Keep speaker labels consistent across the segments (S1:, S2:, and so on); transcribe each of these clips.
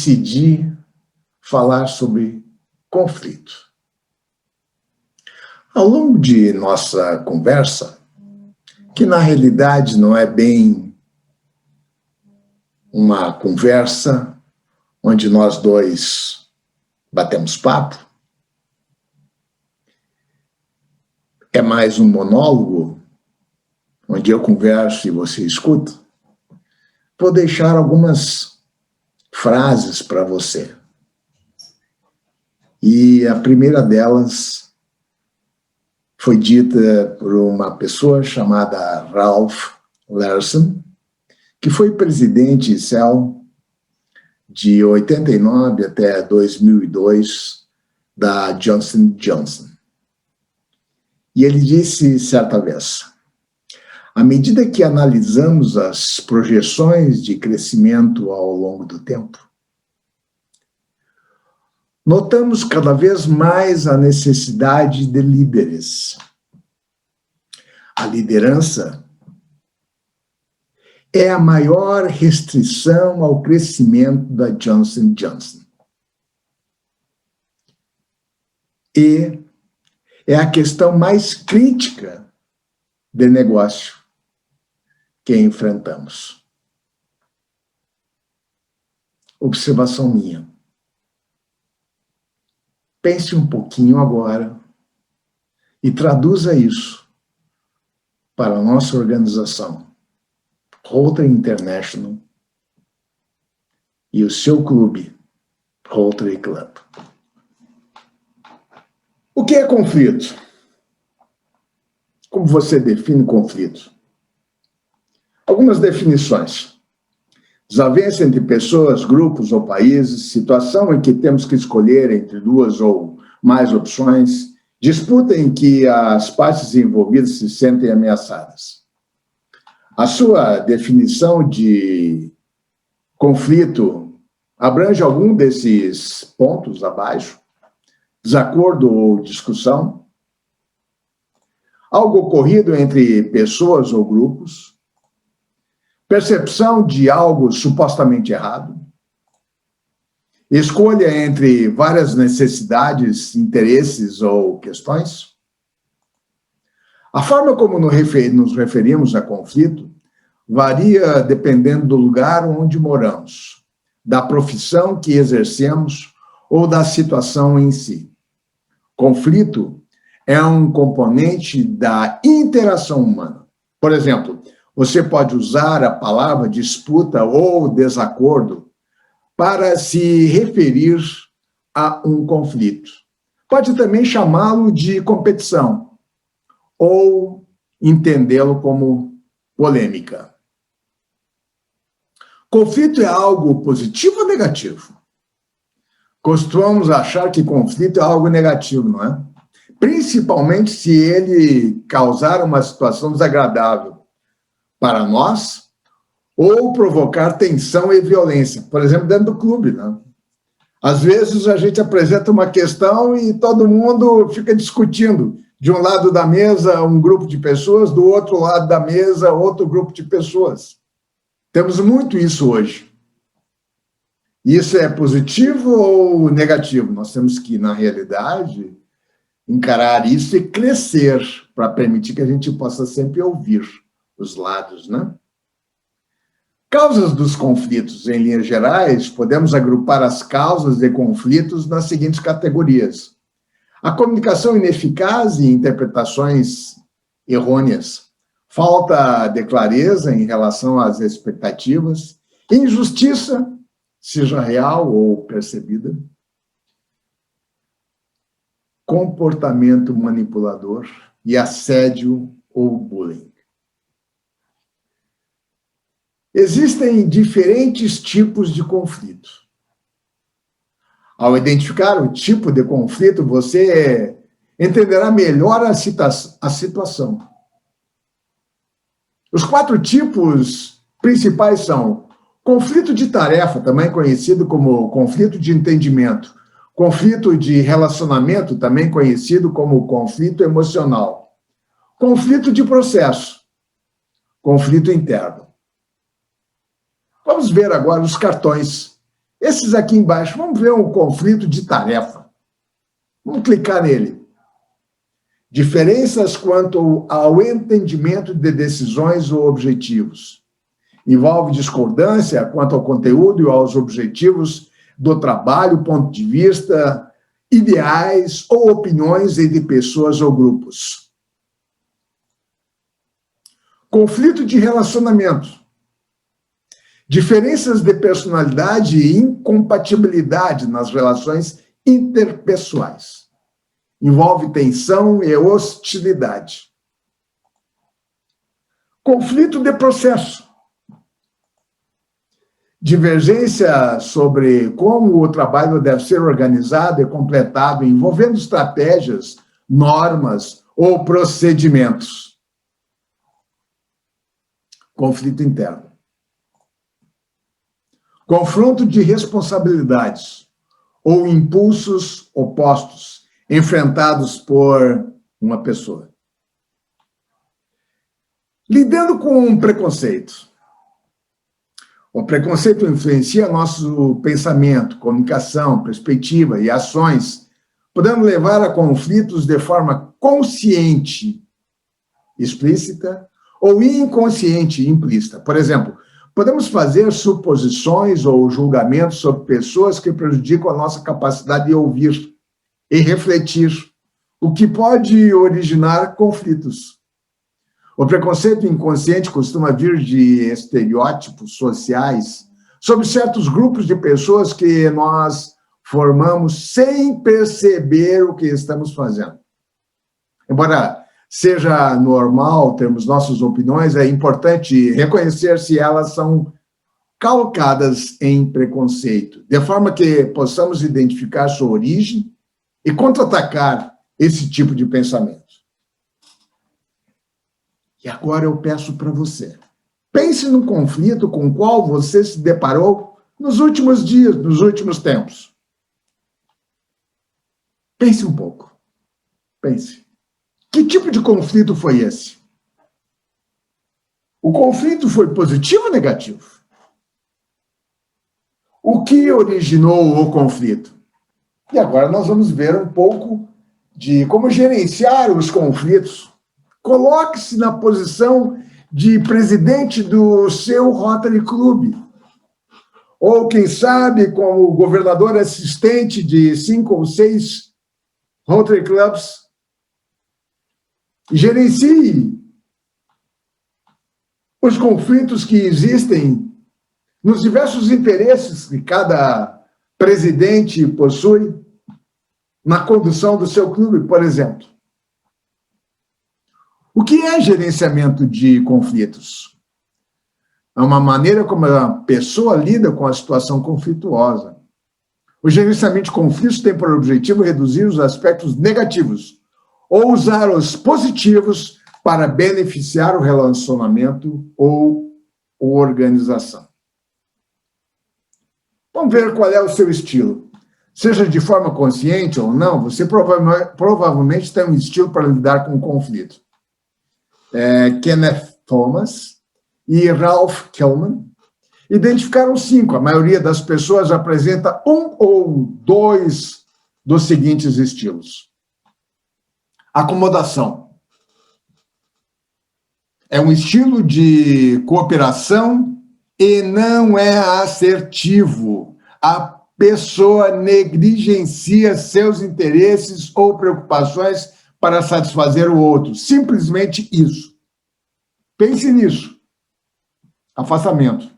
S1: decidi falar sobre conflito. Ao longo de nossa conversa, que na realidade não é bem uma conversa onde nós dois batemos papo, é mais um monólogo onde eu converso e você escuta, vou deixar algumas frases para você. E a primeira delas foi dita por uma pessoa chamada Ralph Larsen, que foi presidente Cell de 89 até 2002 da Johnson & Johnson. E ele disse certa vez: à medida que analisamos as projeções de crescimento ao longo do tempo, notamos cada vez mais a necessidade de líderes. A liderança é a maior restrição ao crescimento da Johnson & Johnson. E é a questão mais crítica de negócio que enfrentamos. Observação minha. Pense um pouquinho agora e traduza isso para a nossa organização, Rotary International, e o seu clube, Rotary Club. O que é conflito? Como você define conflito? Algumas definições. Desavença entre pessoas, grupos ou países, situação em que temos que escolher entre duas ou mais opções, disputa em que as partes envolvidas se sentem ameaçadas. A sua definição de conflito abrange algum desses pontos abaixo? Desacordo ou discussão? Algo ocorrido entre pessoas ou grupos? Percepção de algo supostamente errado? Escolha entre várias necessidades, interesses ou questões? A forma como nos referimos a conflito varia dependendo do lugar onde moramos, da profissão que exercemos ou da situação em si. Conflito é um componente da interação humana. Por exemplo, você pode usar a palavra disputa ou desacordo para se referir a um conflito. Pode também chamá-lo de competição ou entendê-lo como polêmica. Conflito é algo positivo ou negativo? Costumamos achar que conflito é algo negativo, não é? Principalmente se ele causar uma situação desagradável para nós ou provocar tensão e violência, por exemplo, dentro do clube, né? Às vezes a gente apresenta uma questão e todo mundo fica discutindo. De um lado da mesa, um grupo de pessoas, do outro lado da mesa, outro grupo de pessoas. Temos muito isso hoje. Isso é positivo ou negativo? Nós temos que, na realidade, encarar isso e crescer para permitir que a gente possa sempre ouvir os lados, né? Causas dos conflitos, em linhas gerais, podemos agrupar as causas de conflitos nas seguintes categorias: a comunicação ineficaz e interpretações errôneas, falta de clareza em relação às expectativas, injustiça, seja real ou percebida, comportamento manipulador e assédio ou bullying. Existem diferentes tipos de conflito. Ao identificar o tipo de conflito, você entenderá melhor a situação. Os 4 tipos principais são conflito de tarefa, também conhecido como conflito de entendimento, conflito de relacionamento, também conhecido como conflito emocional, conflito de processo, conflito interno. Vamos ver agora os cartões Esses aqui embaixo, vamos ver um conflito de tarefa. Vamos clicar nele. Diferenças quanto ao entendimento de decisões ou objetivos. Envolve discordância quanto ao conteúdo e aos objetivos do trabalho, ponto de vista, ideais ou opiniões entre pessoas ou grupos. Conflito de relacionamento. Diferenças de personalidade e incompatibilidade nas relações interpessoais. Envolve tensão e hostilidade. Conflito de processo. Divergência sobre como o trabalho deve ser organizado e completado, envolvendo estratégias, normas ou procedimentos. Conflito interno. Confronto de responsabilidades ou impulsos opostos, enfrentados por uma pessoa. Lidando com um preconceito. O preconceito influencia nosso pensamento, comunicação, perspectiva e ações, podendo levar a conflitos de forma consciente, explícita, ou inconsciente, implícita. Por exemplo, podemos fazer suposições ou julgamentos sobre pessoas que prejudicam a nossa capacidade de ouvir e refletir, o que pode originar conflitos. O preconceito inconsciente costuma vir de estereótipos sociais sobre certos grupos de pessoas que nós formamos sem perceber o que estamos fazendo. Embora seja normal termos nossas opiniões, é importante reconhecer se elas são calcadas em preconceito, de forma que possamos identificar sua origem e contra-atacar esse tipo de pensamento. E agora eu peço para você, pense num conflito com o qual você se deparou nos últimos dias, nos últimos tempos. Pense um pouco. Pense. Que tipo de conflito foi esse? O conflito foi positivo ou negativo? O que originou o conflito? E agora nós vamos ver um pouco de como gerenciar os conflitos. Coloque-se na posição de presidente do seu Rotary Club. Ou, quem sabe, como governador assistente de 5 ou 6 Rotary Clubs. Gerencie os conflitos que existem nos diversos interesses que cada presidente possui na condução do seu clube, por exemplo. O que é gerenciamento de conflitos? É uma maneira como a pessoa lida com a situação conflituosa. O gerenciamento de conflitos tem por objetivo reduzir os aspectos negativos ou usar os positivos para beneficiar o relacionamento ou organização. Vamos ver qual é o seu estilo. Seja de forma consciente ou não, você provavelmente tem um estilo para lidar com o conflito. Kenneth Thomas e Ralph Kellman identificaram 5. A maioria das pessoas apresenta um ou 2 dos seguintes estilos. Acomodação. É um estilo de cooperação e não é assertivo. A pessoa negligencia seus interesses ou preocupações para satisfazer o outro. Simplesmente isso. Pense nisso. Afastamento.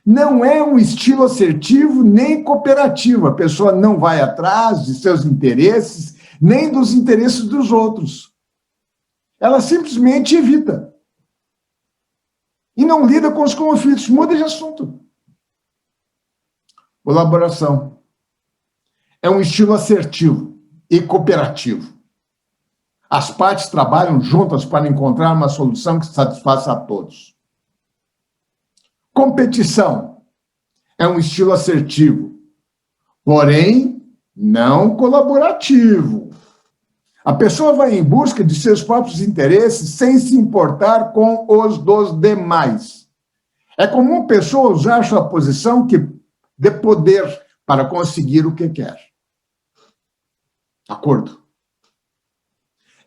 S1: Não é um estilo assertivo nem cooperativo. A pessoa não vai atrás de seus interesses, nem dos interesses dos outros. Ela simplesmente evita. E não lida com os conflitos. Muda de assunto. Colaboração. É um estilo assertivo e cooperativo. As partes trabalham juntas para encontrar uma solução que satisfaça a todos. Competição. É um estilo assertivo, porém não colaborativo. A pessoa vai em busca de seus próprios interesses sem se importar com os dos demais. É comum a pessoa usar sua posição de poder para conseguir o que quer. Acordo?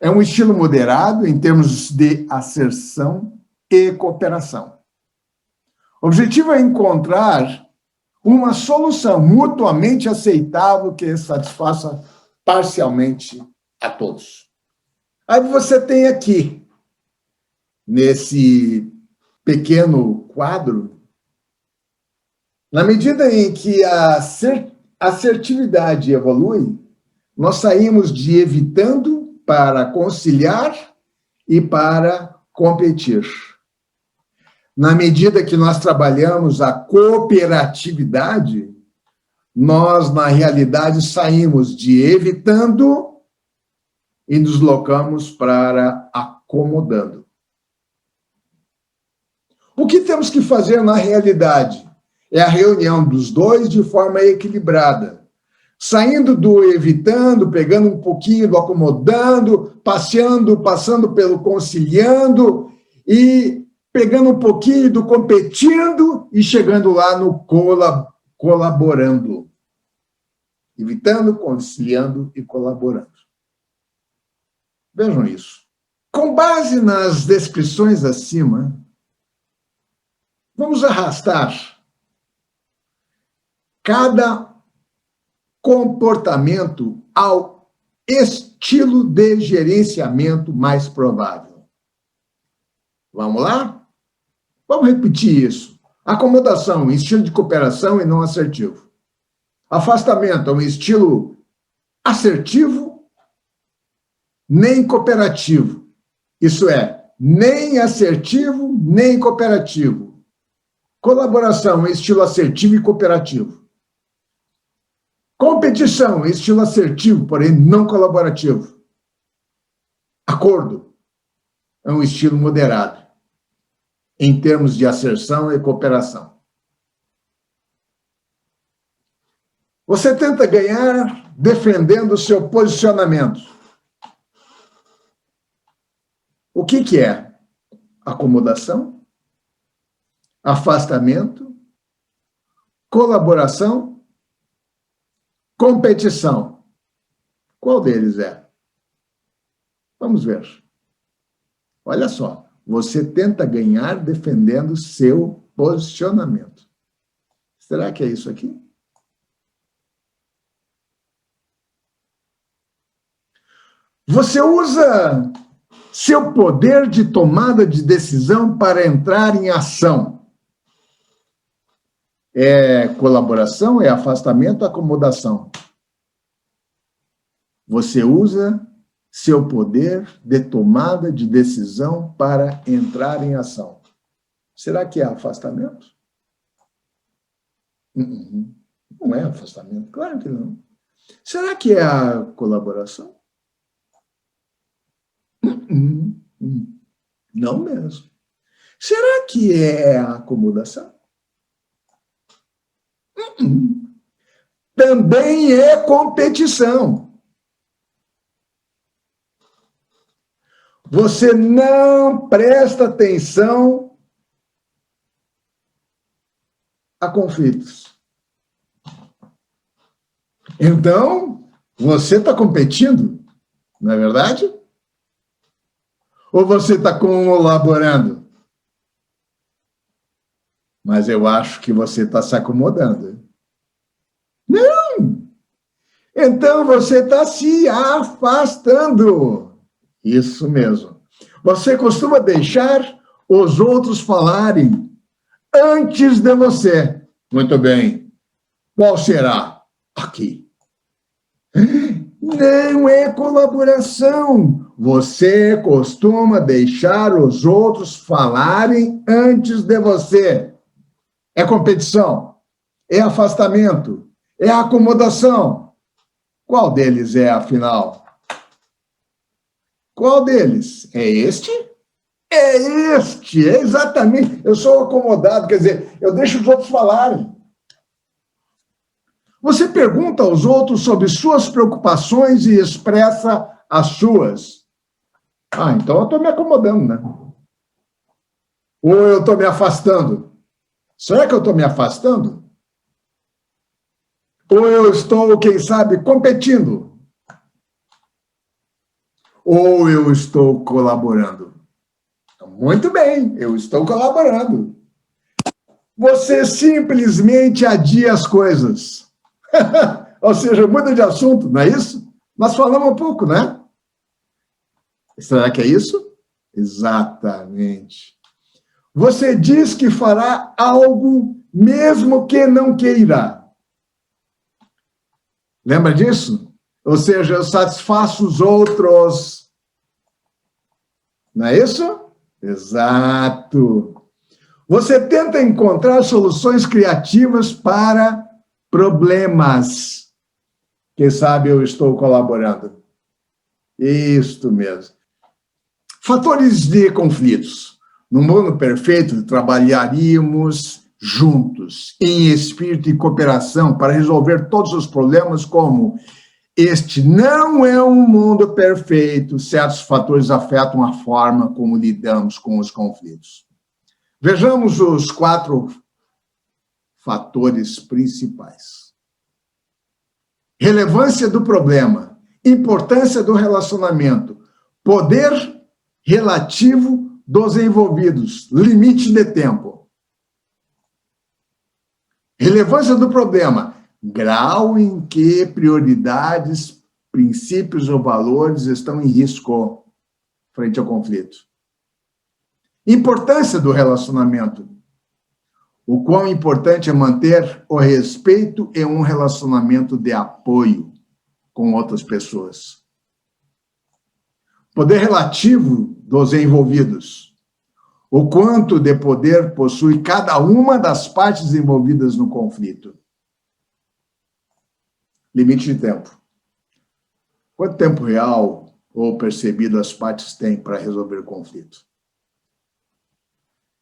S1: É um estilo moderado em termos de asserção e cooperação. O objetivo é encontrar uma solução mutuamente aceitável que satisfaça parcialmente a todos. Aí você tem aqui, nesse pequeno quadro, na medida em que a assertividade evolui, nós saímos de evitando para conciliar e para competir. Na medida que nós trabalhamos a cooperatividade, nós, na realidade, saímos de evitando e nos deslocamos para acomodando. O que temos que fazer na realidade? É a reunião dos dois de forma equilibrada, saindo do evitando, pegando um pouquinho do acomodando, passando pelo conciliando e pegando um pouquinho do competindo e chegando lá no colaborando. Evitando, conciliando e colaborando. Vejam isso. Com base nas descrições acima, vamos arrastar cada comportamento ao estilo de gerenciamento mais provável. Vamos lá? Vamos repetir isso. Acomodação, estilo de cooperação e não assertivo. Afastamento é um estilo assertivo, nem cooperativo. Isso é, nem assertivo, nem cooperativo. Colaboração, estilo assertivo e cooperativo. Competição, estilo assertivo, porém não colaborativo. Acordo é um estilo moderado, em termos de asserção e cooperação. Você tenta ganhar defendendo o seu posicionamento. O que é? Acomodação, afastamento, colaboração, competição. Qual deles é? Vamos ver. Olha só, você tenta ganhar defendendo seu posicionamento. Será que é isso aqui? Você usa seu poder de tomada de decisão para entrar em ação. É colaboração, é afastamento, acomodação. Você usa seu poder de tomada de decisão para entrar em ação. Será que é afastamento? Não é afastamento, claro que não. Será que é a colaboração? Não mesmo. Será que é a acomodação? Também é competição. Você não presta atenção a conflitos. Então, você está competindo, não é verdade? Ou você está colaborando? Mas eu acho que você está se acomodando. Não! Então você está se afastando. Isso mesmo. Você costuma deixar os outros falarem antes de você. Muito bem. Qual será? Aqui. Não é colaboração. Você costuma deixar os outros falarem antes de você. É competição. É afastamento. É acomodação. Qual deles é, afinal? Qual deles? É este? É este, é exatamente. Eu sou acomodado, quer dizer, eu deixo os outros falarem. Você pergunta aos outros sobre suas preocupações e expressa as suas. Ah, então eu estou me acomodando, né? Ou eu estou me afastando? Será que eu estou me afastando? Ou eu estou, quem sabe, competindo? Ou eu estou colaborando? Muito bem, eu estou colaborando. Você simplesmente adia as coisas. Ou seja, muda de assunto, não é isso? Nós falamos um pouco, né? Será que é isso? Exatamente. Você diz que fará algo mesmo que não queira. Lembra disso? Ou seja, eu satisfaço os outros. Não é isso? Exato. Você tenta encontrar soluções criativas para problemas. Quem sabe eu estou colaborando. Isto mesmo. Fatores de conflitos. No mundo perfeito, trabalharíamos juntos, em espírito de cooperação, para resolver todos os problemas, como este não é um mundo perfeito, certos fatores afetam a forma como lidamos com os conflitos. Vejamos os 4 fatores principais. Relevância do problema, importância do relacionamento, poder relativo dos envolvidos, limite de tempo. Relevância do problema, grau em que prioridades, princípios ou valores estão em risco frente ao conflito. Importância do relacionamento, o quão importante é manter o respeito em um relacionamento de apoio com outras pessoas. Poder relativo dos envolvidos, o quanto de poder possui cada uma das partes envolvidas no conflito. Limite de tempo. Quanto tempo real ou percebido as partes têm para resolver o conflito?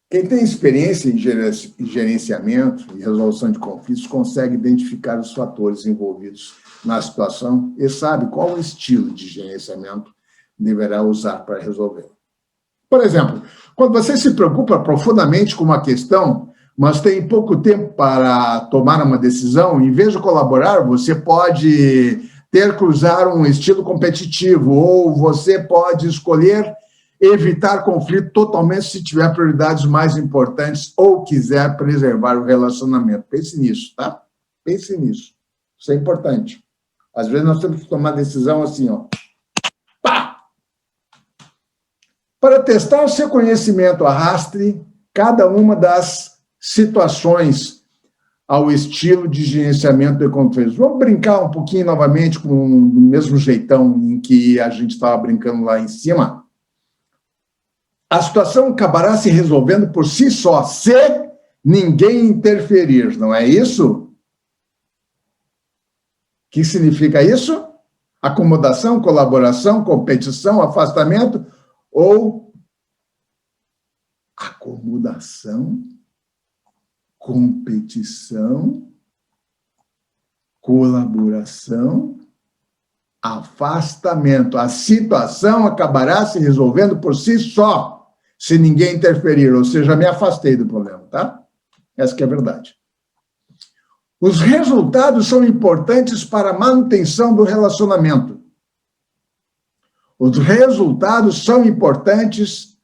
S1: Quem tem experiência em gerenciamento e resolução de conflitos consegue identificar os fatores envolvidos na situação e sabe qual o estilo de gerenciamento deverá usar para resolver. Por exemplo, quando você se preocupa profundamente com uma questão, mas tem pouco tempo para tomar uma decisão, em vez de colaborar, você pode ter que usar um estilo competitivo, ou você pode escolher evitar conflito totalmente se tiver prioridades mais importantes ou quiser preservar o relacionamento. Pense nisso, tá? Pense nisso. Isso é importante. Às vezes nós temos que tomar decisão assim, ó. Pá! Para testar o seu conhecimento, arraste cada uma das situações ao estilo de gerenciamento de conflitos. Vamos brincar um pouquinho novamente com o mesmo jeitão em que a gente estava brincando lá em cima. A situação acabará se resolvendo por si só, se ninguém interferir, não é isso? O que significa isso? Acomodação, colaboração, competição, afastamento ou acomodação, competição, colaboração, afastamento. A situação acabará se resolvendo por si só, se ninguém interferir, ou seja, me afastei do problema, tá? Essa que é a verdade. Os resultados são importantes para a manutenção do relacionamento. Os resultados são importantes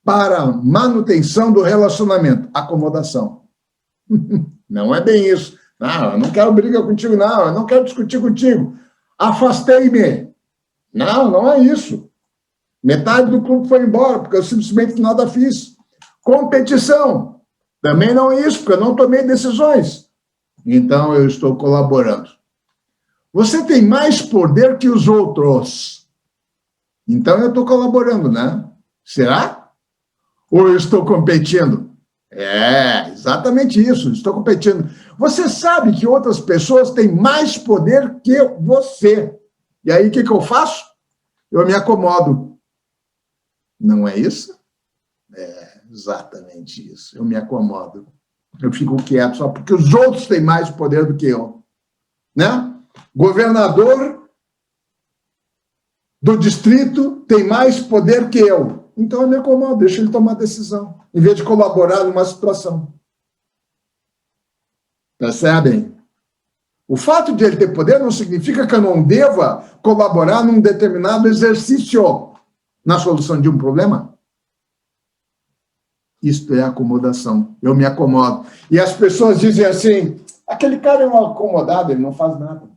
S1: para a manutenção do relacionamento. Acomodação. Não é bem isso. Não, eu não quero brigar contigo, não. Eu não quero discutir contigo. Afastei-me. Não, não é isso. Metade do clube foi embora, porque eu simplesmente nada fiz. Competição. Também não é isso, porque eu não tomei decisões. Então, eu estou colaborando. Você tem mais poder que os outros. Então, eu estou colaborando, né? Será? Ou eu estou competindo? É, exatamente isso, estou competindo. Você sabe que outras pessoas têm mais poder que você. E aí, o que eu faço? Eu me acomodo. Não é isso? É exatamente isso. Eu me acomodo. Eu fico quieto só porque os outros têm mais poder do que eu. Né? Governador do distrito tem mais poder que eu. Então eu me acomodo, deixo ele tomar decisão, em vez de colaborar numa situação. Percebem? O fato de ele ter poder não significa que eu não deva colaborar num determinado exercício na solução de um problema. Isto é acomodação. Eu me acomodo. E as pessoas dizem assim, aquele cara é um acomodado, ele não faz nada.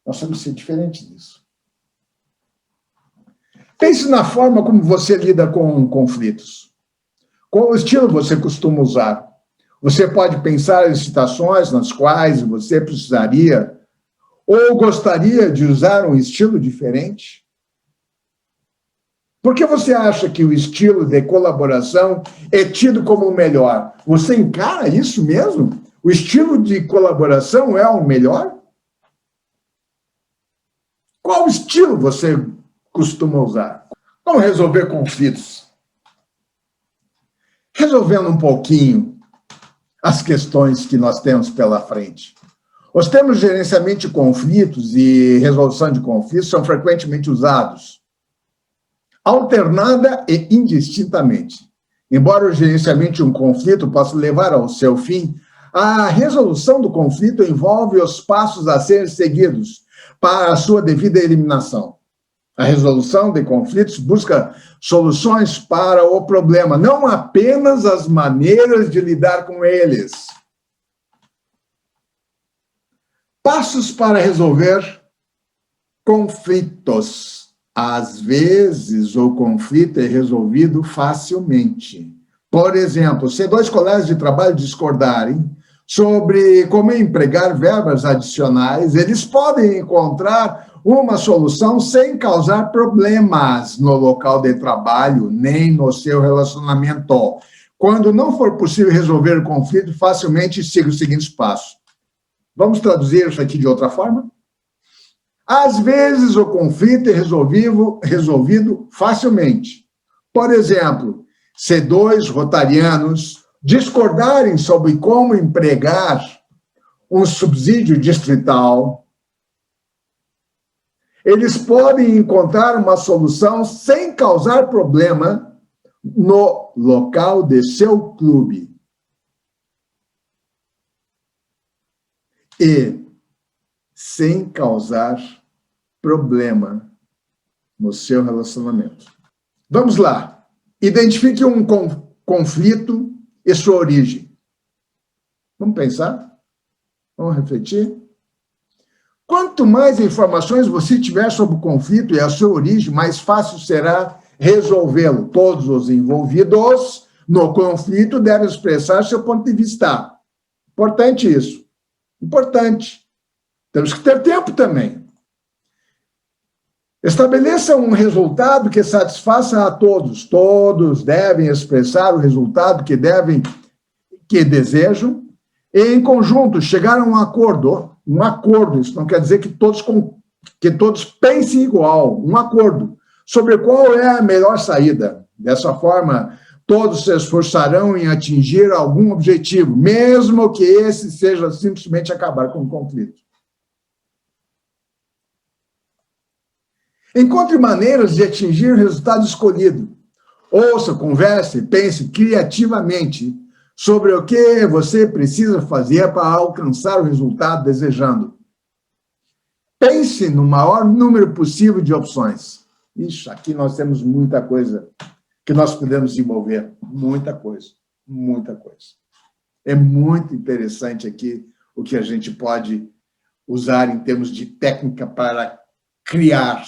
S1: Nós temos que ser diferentes disso. Pense na forma como você lida com conflitos. Qual estilo você costuma usar? Você pode pensar em situações nas quais você precisaria ou gostaria de usar um estilo diferente? Por que você acha que o estilo de colaboração é tido como o melhor? Você encara isso mesmo? O estilo de colaboração é o melhor? Qual estilo você costuma usar? Como resolver conflitos? Resolvendo um pouquinho as questões que nós temos pela frente. Os termos de gerenciamento de conflitos e resolução de conflitos são frequentemente usados alternada e indistintamente. Embora o gerenciamento de um conflito possa levar ao seu fim, a resolução do conflito envolve os passos a serem seguidos para a sua devida eliminação. A resolução de conflitos busca soluções para o problema, não apenas as maneiras de lidar com eles. Passos para resolver conflitos. Às vezes, o conflito é resolvido facilmente. Por exemplo, se dois colegas de trabalho discordarem sobre como empregar verbas adicionais, eles podem encontrar uma solução sem causar problemas no local de trabalho, nem no seu relacionamento. Quando não for possível resolver o conflito, facilmente siga os seguintes passos. Vamos traduzir isso aqui de outra forma? Às vezes, o conflito é resolvido facilmente. Por exemplo, se dois rotarianos discordarem sobre como empregar um subsídio distrital, eles podem encontrar uma solução sem causar problema no local de seu clube. E sem causar problema no seu relacionamento. Vamos lá. Identifique um conflito e sua origem. Vamos pensar? Vamos refletir? Quanto mais informações você tiver sobre o conflito e a sua origem, mais fácil será resolvê-lo. Todos os envolvidos no conflito devem expressar seu ponto de vista. Importante isso. Importante. Temos que ter tempo também. Estabeleça um resultado que satisfaça a todos. Todos devem expressar o resultado que desejam e, em conjunto, chegar a um acordo. Um acordo, isso não quer dizer que todos pensem igual. Um acordo sobre qual é a melhor saída. Dessa forma, todos se esforçarão em atingir algum objetivo, mesmo que esse seja simplesmente acabar com o conflito. Encontre maneiras de atingir o resultado escolhido. Ouça, converse, pense criativamente sobre o que você precisa fazer para alcançar o resultado desejando. Pense no maior número possível de opções. Ixi, aqui nós temos muita coisa que nós podemos desenvolver. Muita coisa, muita coisa. É muito interessante aqui o que a gente pode usar em termos de técnica para criar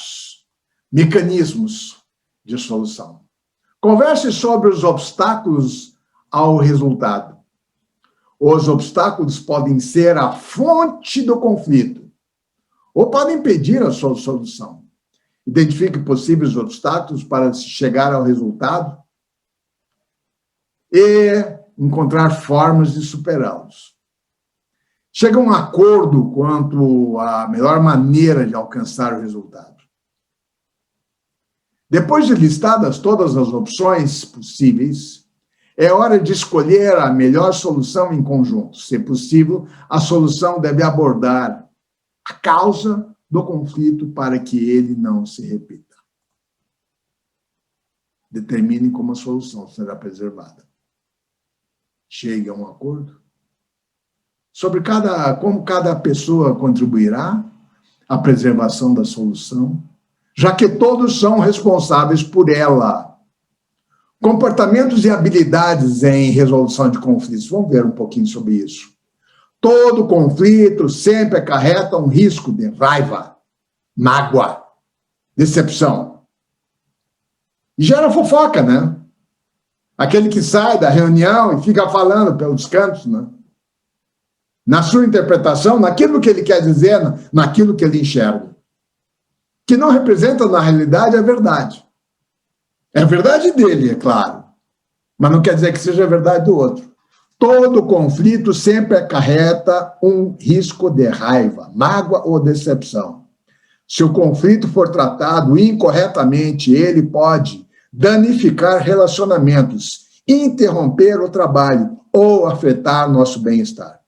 S1: mecanismos de solução. Converse sobre os obstáculos ao resultado. Os obstáculos podem ser a fonte do conflito ou podem impedir a sua solução. Identifique possíveis obstáculos para chegar ao resultado e encontrar formas de superá-los. Chega a um acordo quanto à melhor maneira de alcançar o resultado. Depois de listadas todas as opções possíveis, é hora de escolher a melhor solução em conjunto. Se possível, a solução deve abordar a causa do conflito para que ele não se repita. Determine como a solução será preservada. Chegue a um acordo sobre como cada pessoa contribuirá à preservação da solução, já que todos são responsáveis por ela. Comportamentos e habilidades em resolução de conflitos. Vamos ver um pouquinho sobre isso. Todo conflito sempre acarreta um risco de raiva, mágoa, decepção. E gera fofoca, né? Aquele que sai da reunião e fica falando pelos cantos, né? Na sua interpretação, naquilo que ele quer dizer, naquilo que ele enxerga. Que não representa, na realidade, a verdade. É a verdade dele, é claro, mas não quer dizer que seja a verdade do outro. Todo conflito sempre acarreta um risco de raiva, mágoa ou decepção. Se o conflito for tratado incorretamente, ele pode danificar relacionamentos, interromper o trabalho ou afetar nosso bem-estar.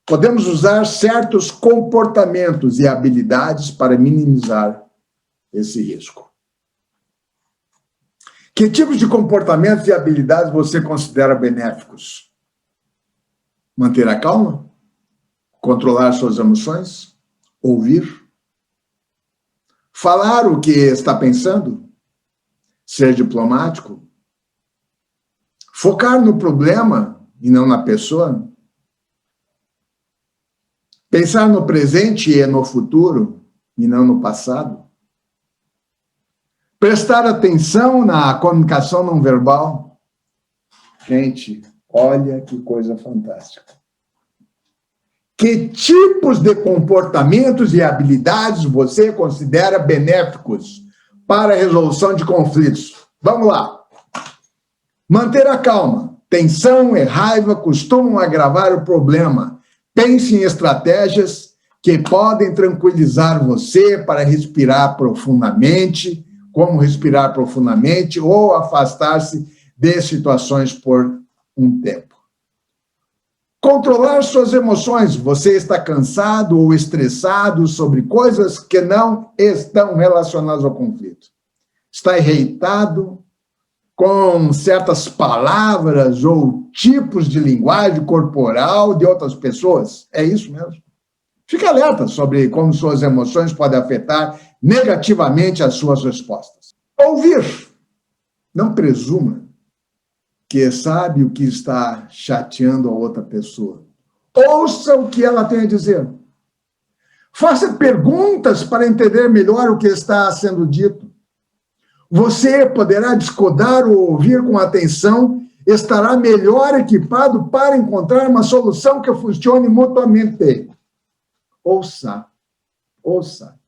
S1: Podemos usar certos comportamentos e habilidades para minimizar esse risco. Que tipos de comportamentos e habilidades você considera benéficos? Manter a calma? Controlar suas emoções? Ouvir? Falar o que está pensando? Ser diplomático? Focar no problema e não na pessoa? Pensar no presente e no futuro e não no passado? Prestar atenção na comunicação não verbal? Gente, olha que coisa fantástica. Que tipos de comportamentos e habilidades você considera benéficos para a resolução de conflitos? Vamos lá. Manter a calma. Tensão e raiva costumam agravar o problema. Pense em estratégias que podem tranquilizar você para respirar profundamente, como respirar profundamente ou afastar-se de situações por um tempo. Controlar suas emoções. Você está cansado ou estressado sobre coisas que não estão relacionadas ao conflito. Está irritado com certas palavras ou tipos de linguagem corporal de outras pessoas? É isso mesmo. Fique alerta sobre como suas emoções podem afetar negativamente as suas respostas. Ouvir. Não presuma que sabe o que está chateando a outra pessoa. Ouça o que ela tem a dizer. Faça perguntas para entender melhor o que está sendo dito. Você poderá descodar ou ouvir com atenção, estará melhor equipado para encontrar uma solução que funcione mutuamente. Ouça. Ouça.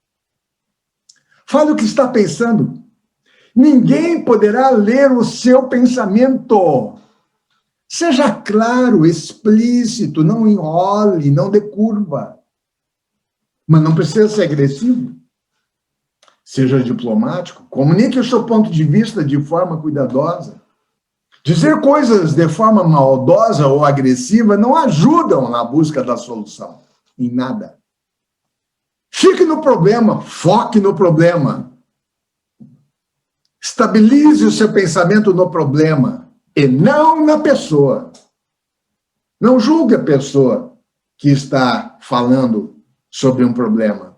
S1: Fale o que está pensando. Ninguém poderá ler o seu pensamento. Seja claro, explícito, não enrole, não dê curva. Mas não precisa ser agressivo. Seja diplomático, comunique o seu ponto de vista de forma cuidadosa. Dizer coisas de forma maldosa ou agressiva não ajudam na busca da solução, em nada. Fique no problema, foque no problema. Estabilize o seu pensamento no problema e não na pessoa. Não julgue a pessoa que está falando sobre um problema.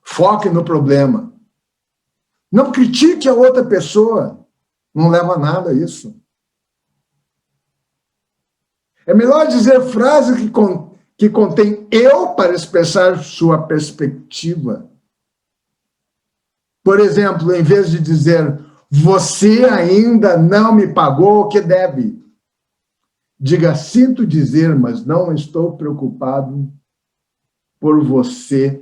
S1: Foque no problema. Não critique a outra pessoa. Não leva a nada isso. É melhor dizer frases que contém eu para expressar sua perspectiva. Por exemplo, em vez de dizer você ainda não me pagou o que deve, diga sinto dizer, mas não estou preocupado por você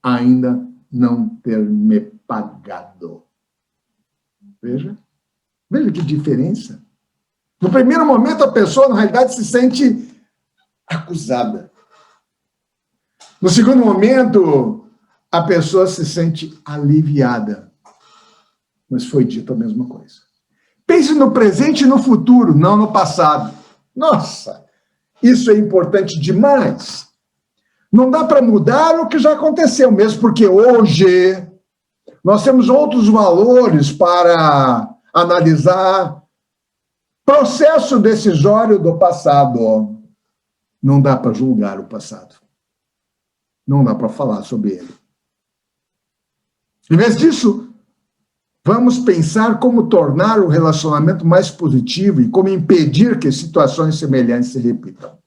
S1: ainda não ter me pagado. Veja que diferença. No primeiro momento, a pessoa, na realidade, se sente acusada. No segundo momento, a pessoa se sente aliviada. Mas foi dito a mesma coisa. Pense no presente e no futuro, não no passado. Nossa, isso é importante demais. Não dá para mudar o que já aconteceu, mesmo porque hoje nós temos outros valores para analisar Processo decisório do passado. Não dá para julgar o passado. Não dá para falar sobre ele. Em vez disso, vamos pensar como tornar o relacionamento mais positivo e como impedir que situações semelhantes se repitam.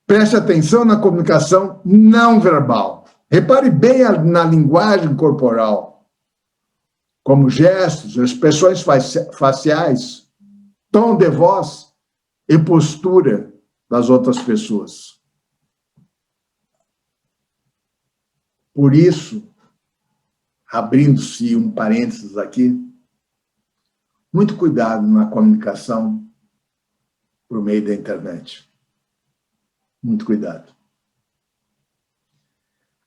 S1: Preste atenção na comunicação não verbal. Repare bem na linguagem corporal, como gestos, expressões faciais, tom de voz e postura das outras pessoas. Por isso, abrindo-se um parênteses aqui, muito cuidado na comunicação por meio da internet. Muito cuidado.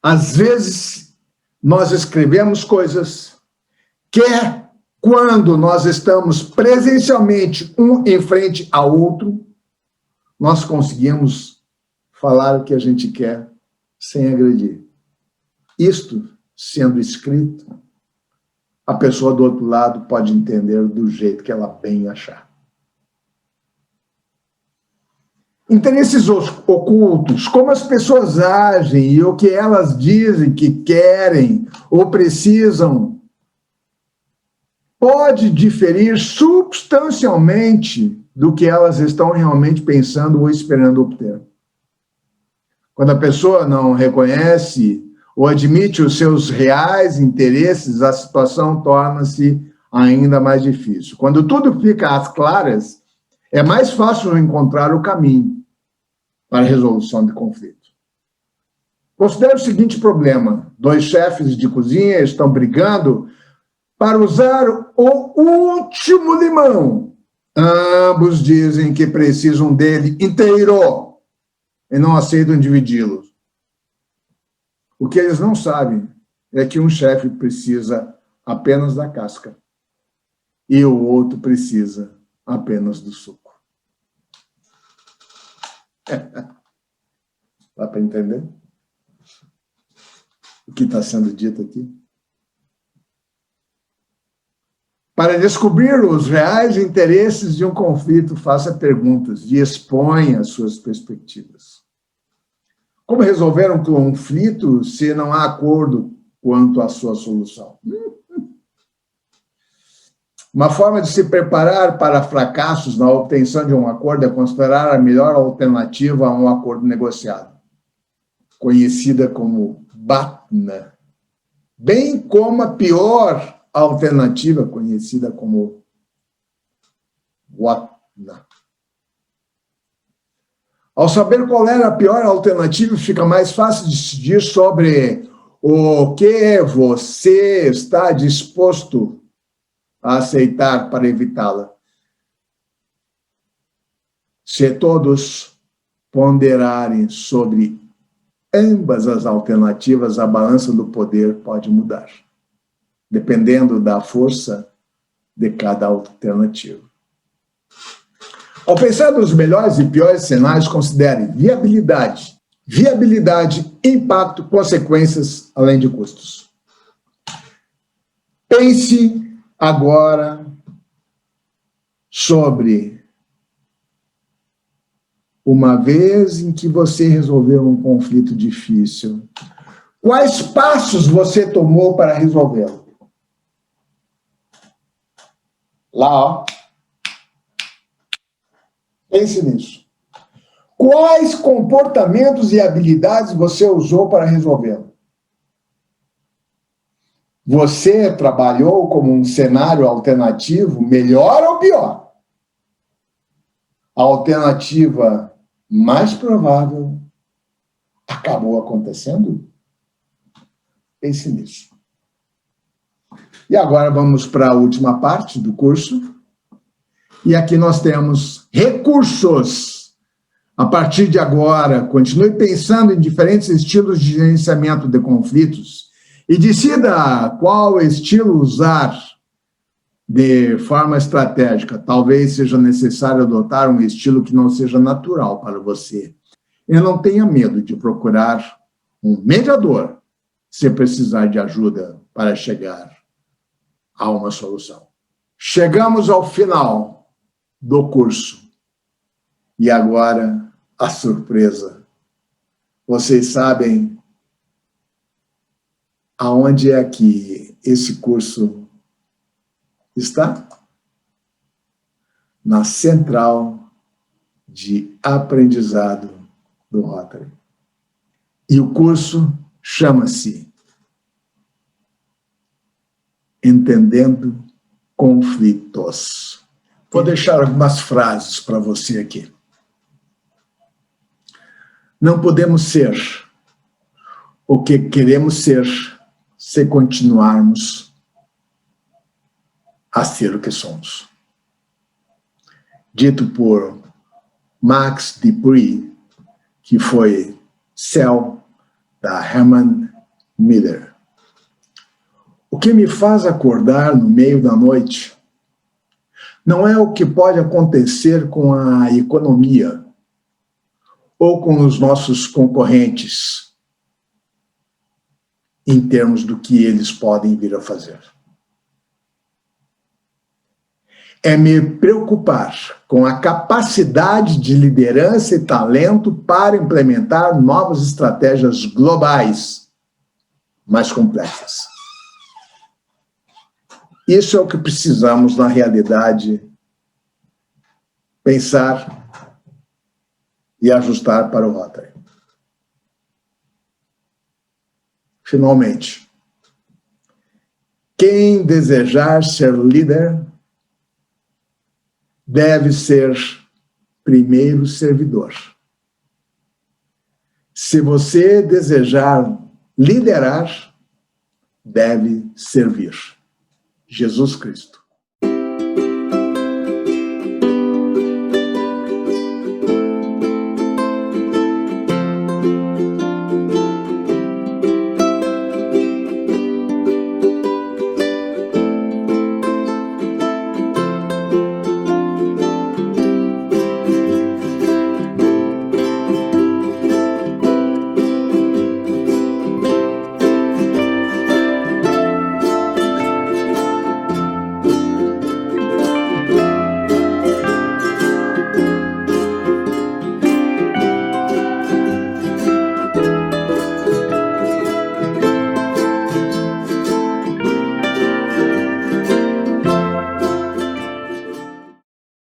S1: Às vezes, nós escrevemos coisas que, quando nós estamos presencialmente um em frente ao outro, nós conseguimos falar o que a gente quer sem agredir. Isto sendo escrito, a pessoa do outro lado pode entender do jeito que ela bem achar. Interesses ocultos, como as pessoas agem e o que elas dizem que querem ou precisam, pode diferir substancialmente do que elas estão realmente pensando ou esperando obter. Quando a pessoa não reconhece ou admite os seus reais interesses, a situação torna-se ainda mais difícil. Quando tudo fica às claras, é mais fácil encontrar o caminho para a resolução de conflito. Considere o seguinte problema: 2 chefes de cozinha estão brigando para usar o último limão. Ambos dizem que precisam dele inteiro e não aceitam dividi-lo. O que eles não sabem é que um chefe precisa apenas da casca e o outro precisa apenas do suco. Dá para entender o que está sendo dito aqui? Para descobrir os reais interesses de um conflito, faça perguntas e exponha as suas perspectivas. Como resolver um conflito se não há acordo quanto à sua solução? Uma forma de se preparar para fracassos na obtenção de um acordo é considerar a melhor alternativa a um acordo negociado, conhecida como BATNA, bem como a pior alternativa, conhecida como WATNA. Ao saber qual era a pior alternativa, fica mais fácil decidir sobre o que você está disposto a aceitar para evitá-la. Se todos ponderarem sobre ambas as alternativas, a balança do poder pode mudar, dependendo da força de cada alternativa. Ao pensar nos melhores e piores cenários, considere viabilidade, impacto, consequências, além de custos. Pense agora sobre uma vez em que você resolveu um conflito difícil, quais passos você tomou para resolvê-lo? Lá, ó. Pense nisso. Quais comportamentos e habilidades você usou para resolvê-lo? Você trabalhou como um cenário alternativo, melhor ou pior? A alternativa mais provável acabou acontecendo? Pense nisso. E agora vamos para a última parte do curso. E aqui nós temos recursos. A partir de agora, continue pensando em diferentes estilos de gerenciamento de conflitos e decida qual estilo usar de forma estratégica. Talvez seja necessário adotar um estilo que não seja natural para você. E não tenha medo de procurar um mediador se precisar de ajuda para chegar a uma solução. Chegamos ao final do curso. E agora, a surpresa. Vocês sabem aonde é que esse curso está? Na central de aprendizado do Rotary. E o curso chama-se Entendendo Conflitos. Vou deixar algumas frases para você aqui. Não podemos ser o que queremos ser se continuarmos a ser o que somos. Dito por Max De Pree, que foi Cell da Herman Miller. O que me faz acordar no meio da noite não é o que pode acontecer com a economia ou com os nossos concorrentes em termos do que eles podem vir a fazer. É me preocupar com a capacidade de liderança e talento para implementar novas estratégias globais mais complexas. Isso é o que precisamos, na realidade, pensar e ajustar para o Rotary. Finalmente, quem desejar ser líder deve ser primeiro servidor. Se você desejar liderar, deve servir. Jesus Cristo.